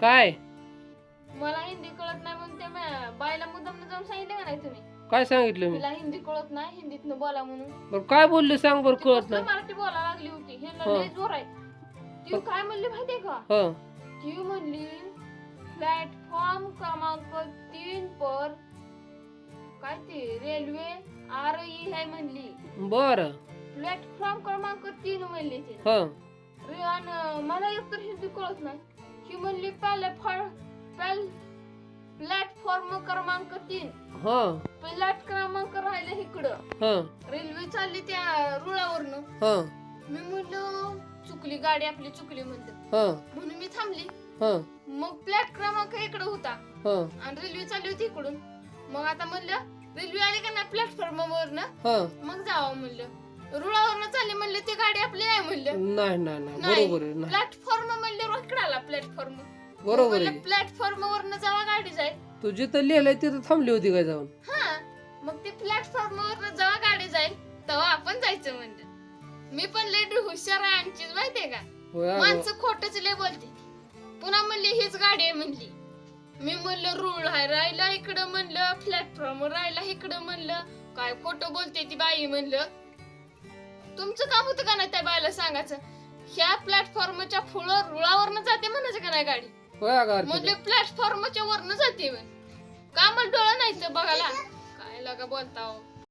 काय मला हिंदी कळत नाही म्हणून त्या बाईला मुद्दाम जाऊन सांगितलं का नाही तुम्ही? काय सांगितलं मी? तिला हिंदी कळत नाही, हिंदीतनं बोला म्हणून. बरं काय बोलले सांग बरं, ती कळत कसलं नाही. मराठी बोलायला लागली होती. ह्याला हं. लय जोर आहे. ती काय म्हणली माहितीये का? हं ती म्हणली प्लॅटफॉर्म क्रमांक 3 पर काय ते रेल्वे RE आहे म्हणली. बरं. प्लॅटफॉर्म क्रमांक 3 म्हणली ती. हं आणि मला एकतर हिंदी कळत नाही. ही म्हणली प्लॅटफॉर्म क्रमांक 3. हं प्लॅट क्रमांक राहिला इकडं. हं रेल्वे चालली त्या रुळावरनं. हं मी म्हणलं चुकली गाडी, आपली चुकली म्हणलं. हं म्हणून मी थांबली. हं मग प्लॅट क्रमांक इकडं होता हं आणि रेल्वे चालली होती इकडून. मग आता म्हणलं रेल्वे आली का नाही प्लॅटफॉर्म वरनं, हं मग जावं म्हणलं. रुळावरनं चालली म्हणलं, ती गाडी आपली नाही म्हणलं. नाही नाही नाही बरोबर आहे. नाही प्लॅटफॉर्म म्हणलं इकडं आला प्लॅटफॉर्म. बरोबर आहे. प्लॅटफॉर्म वरनं जावा गाडी जाईल. तू जिथं लिहिलंय तिथं थांबली होती काय जाऊन? हा, मग ती प्लॅटफॉर्म वरनं जेव्हा गाडी जाईल तेव्हा आपण जायचं म्हणलं. मी पण लय हुशार आहे आमची, माहितीये का? होय अगं. माणसं खोटच लय बोलते. पुन्हा म्हणली हीच गाडी आहे म्हणली. मी म्हणलं रूळ आहे राहिला इकडं म्हणलं, प्लॅटफॉर्म राहिला इकडं म्हणलं. काय खोटं बोलते ती बाई म्हणलं. तुमचं काम होतं का नाही त्या बाईला सांगायचं ह्या प्लॅटफॉर्मच्या पुढं रुळावरनं जाते म्हणायचं का नाही गाडी? होय अगं अर्पिता. म्हणजे प्लॅटफॉर्मच्या वरनं जाते. का मला डोळा नाही तर बघायला काय लागा बोलता हो.